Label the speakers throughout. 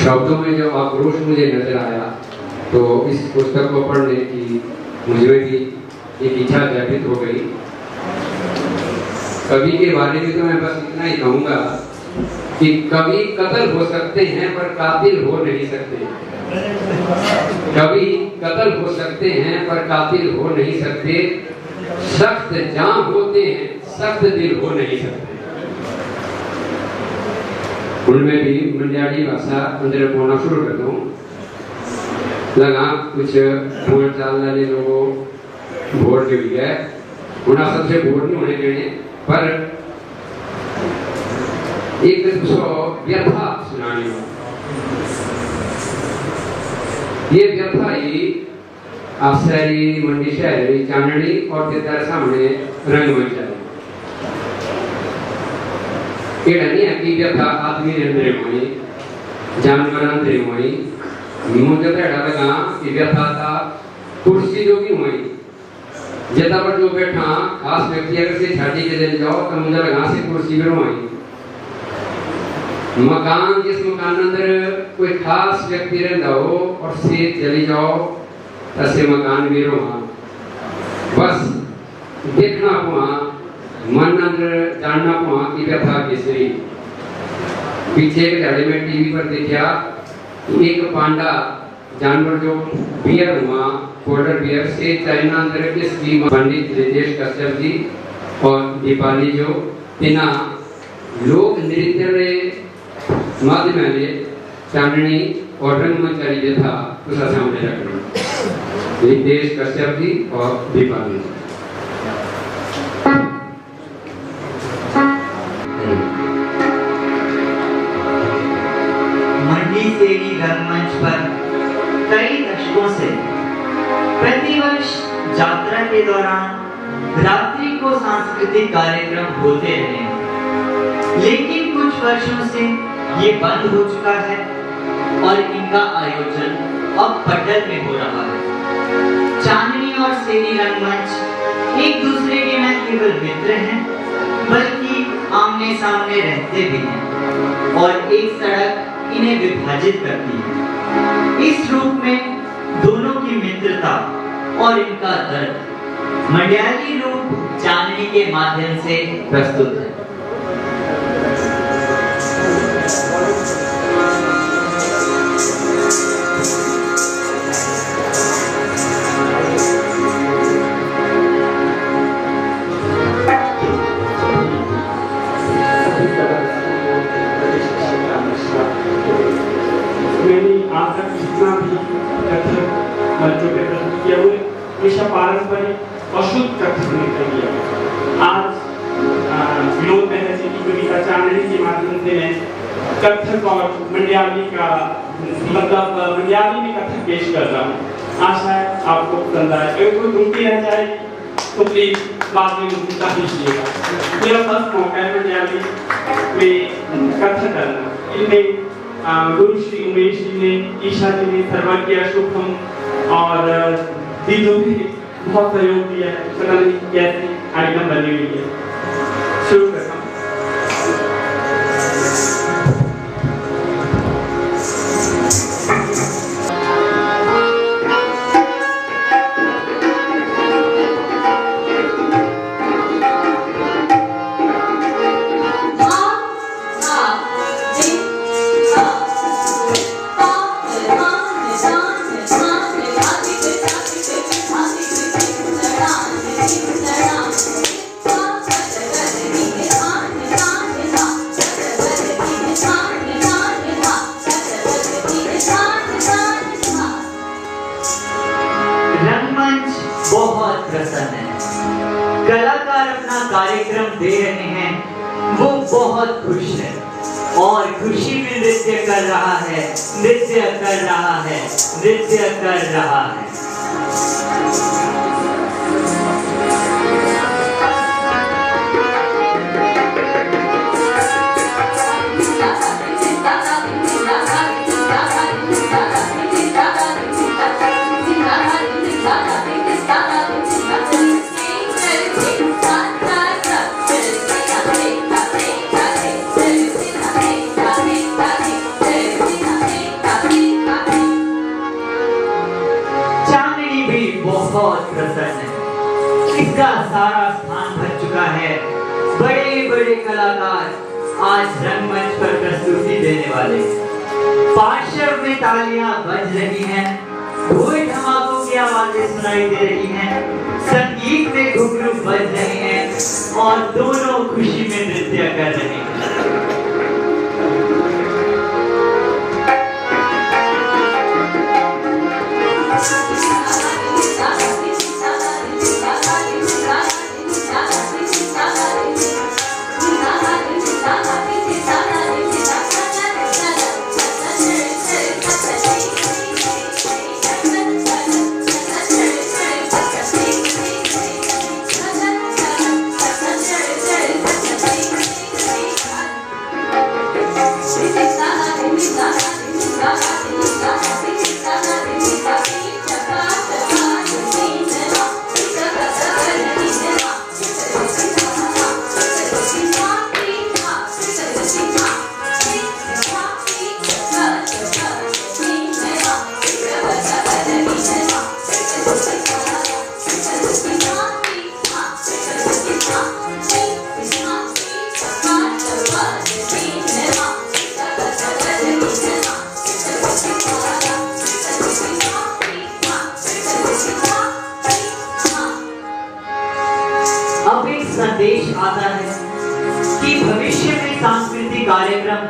Speaker 1: शब्दों में जो आक्रोश मुझे नजर आया तो इस पुस्तक को पढ़ने की मुझे भी एक इच्छा जागृत हो गई। कवि के बारे में तो मैं बस इतना ही कहूँगा कि कवि कत्ल हो सकते हैं पर कातिल हो नहीं सकते। कवि कत्ल हो सकते हैं पर कातिल हो नहीं सकते। सख्त जान होते हैं, सख्त दिल हो नहीं सकते। उनमें भी मलयाली भाषा अंदर बोलना शुरू कर दूं लगा कुछ बोल चाल वाले लोगों वोट जो भी है उन्हें सबसे वोट नहीं होने देने पर एक व्यथा सुनानी हो। ये व्यथा ही अफसरी मंडी शहरी चांदनी और तेरे सामने रंगमंच है। ये नहीं है कि व्यथा आदमी ने अंदर हुई जानवर अंदर हुई मुझे तो ऐसा लगा कि व्यथा था कुर्सी जो की हुई जता पर जो बैठा खास व्यक्ति अगर से छाती के दिन जाओ तो मुझे लगा से कुर्सी में हुई मकान जिस मकान अंदर कोई खास व्यक्ति रहता हो और से चली जाओ ऐसे मकान भी रहा बस देखना हुआ मन अंदर जानना हुआ कि व्यथा किसरी। पीछे एक झाड़े में टीवी पर देखा एक पांडा जानवर जो बियर हुआ पोलर बियर से चाइना अंदर के स्कीम पंडित रितेश कश्यप जी और दीपाली जो तिना लोक नृत्य रे माध्यम में चांदनी और रंगमंचारी था उसका सामने रखना रितेश कश्यप जी और दीपाली जी।
Speaker 2: सेरी रंगमंच पर कई दशकों से प्रतिवर्ष यात्रा के दौरान रात्रि को सांस्कृतिक कार्यक्रम होते रहे, लेकिन कुछ वर्षों से ये बंद हो चुका है और इनका आयोजन अब पटल में हो रहा है। चांदनी और सेरी रंगमंच एक दूसरे के न केवल मित्र हैं बल्कि आमने सामने रहते भी हैं और एक सड़क इन्हें विभाजित करती है। इस रूप में दोनों की मित्रता और इनका दर्द मलयाली रूप चांदनी के माध्यम से प्रस्तुत है।
Speaker 3: आज तक जितना भी कथक बच्चों के प्रस्तुत किया हुए हमेशा पारंपरिक और शुद्ध कथक निकल गया। आज विनोद महर्षि की कविता चांदनी के माध्यम से मैं कथक और मलयाली का मतलब मलयाली में कथक पेश कर रहा हूँ। आशा है आपको पसंद आए। अगर कोई त्रुटि रह जाएगी तो प्लीज बाद में मुझे दीजिएगा। मेरा फर्स्ट मौका है मलयाली में कथक करना। इनमें गुरु श्री उमेश जी ने, ईशा जी ने, सर्वज्ञ शुभम और दीदो ने बहुत सहयोग दिया है। पता नहीं कैसी आइटम बनी हुई है। शुरू करता हूँ।
Speaker 2: बहुत प्रसन्न है। कलाकार अपना कार्यक्रम दे रहे हैं, वो बहुत खुश है और खुशी में नृत्य कर रहा है, नृत्य कर रहा है, नृत्य कर रहा है। बहुत प्रसन्न है। इसका सारा स्थान भर चुका है। बड़े बड़े कलाकार आज रंगमंच पर प्रस्तुति देने वाले। पार्श्व में तालियां बज रही हैं, ढोल धमाकों की आवाजें सुनाई दे रही हैं, संगीत में घुंघरू बज रहे हैं और दोनों खुशी में नृत्य कर रहे हैं। अब एक संदेश आता है कि भविष्य में सांस्कृतिक कार्यक्रम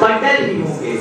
Speaker 2: पंडल ही होंगे।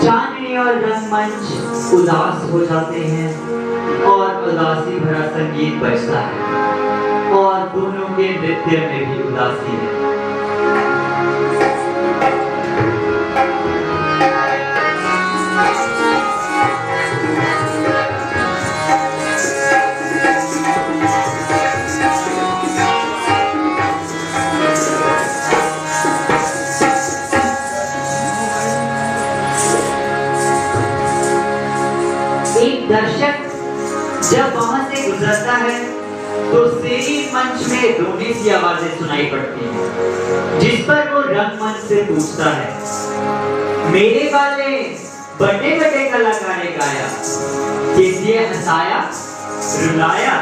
Speaker 2: चांदनी और रंगमंच उदास हो जाते हैं और उदासी भरा संगीत बजता है और दोनों के नृत्य में भी उदासी है। एक दर्शक जब वहां से गुजरता है तो सेरी मंच में रोने की आवाजें सुनाई पड़ती हैं, जिस पर वो रंगमंच से पूछता है, मेरे वाले बड़े बड़े कलाकार ने गाया, किसी हंसाया रुलाया,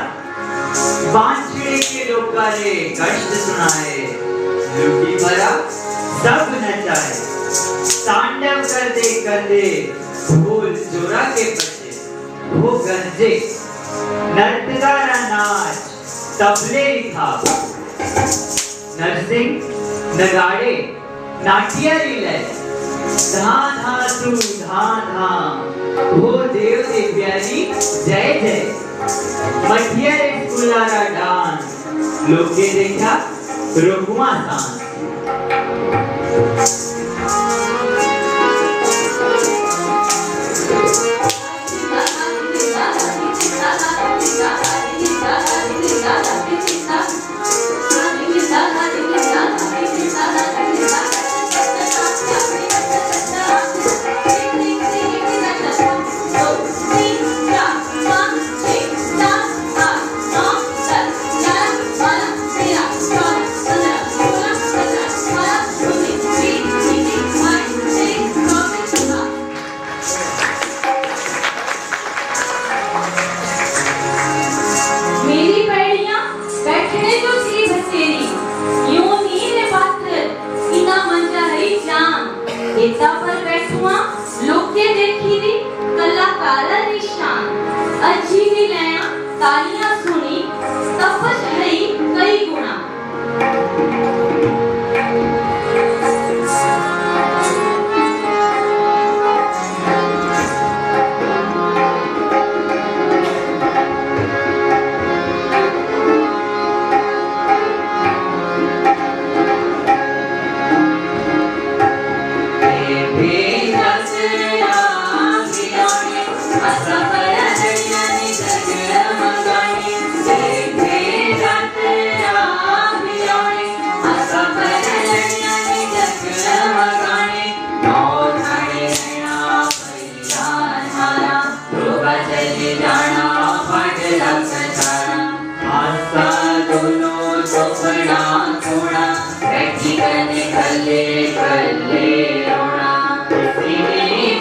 Speaker 2: बांछड़े के लोग करे कष्ट सुनाए, लुटी भरा सब नचाए, तांडव कर दे ढोल जोरा के बच्चे वो गंजे, नर्तगारा नाच तबले था, नरसिंह नगाड़े नाट्य लीले, धान धातु धान धाम वो देव देव्यारी जय जय, मठिया रे स्कूलारा डांस लोके देखा रोकुआ सांस।
Speaker 4: एता पर बैठुआ लोके देखी दी कलाकारा निशान, अच्छी भी लया तालियां सुनी तपस हई कई गुणा।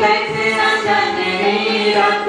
Speaker 4: बैठना जाने रात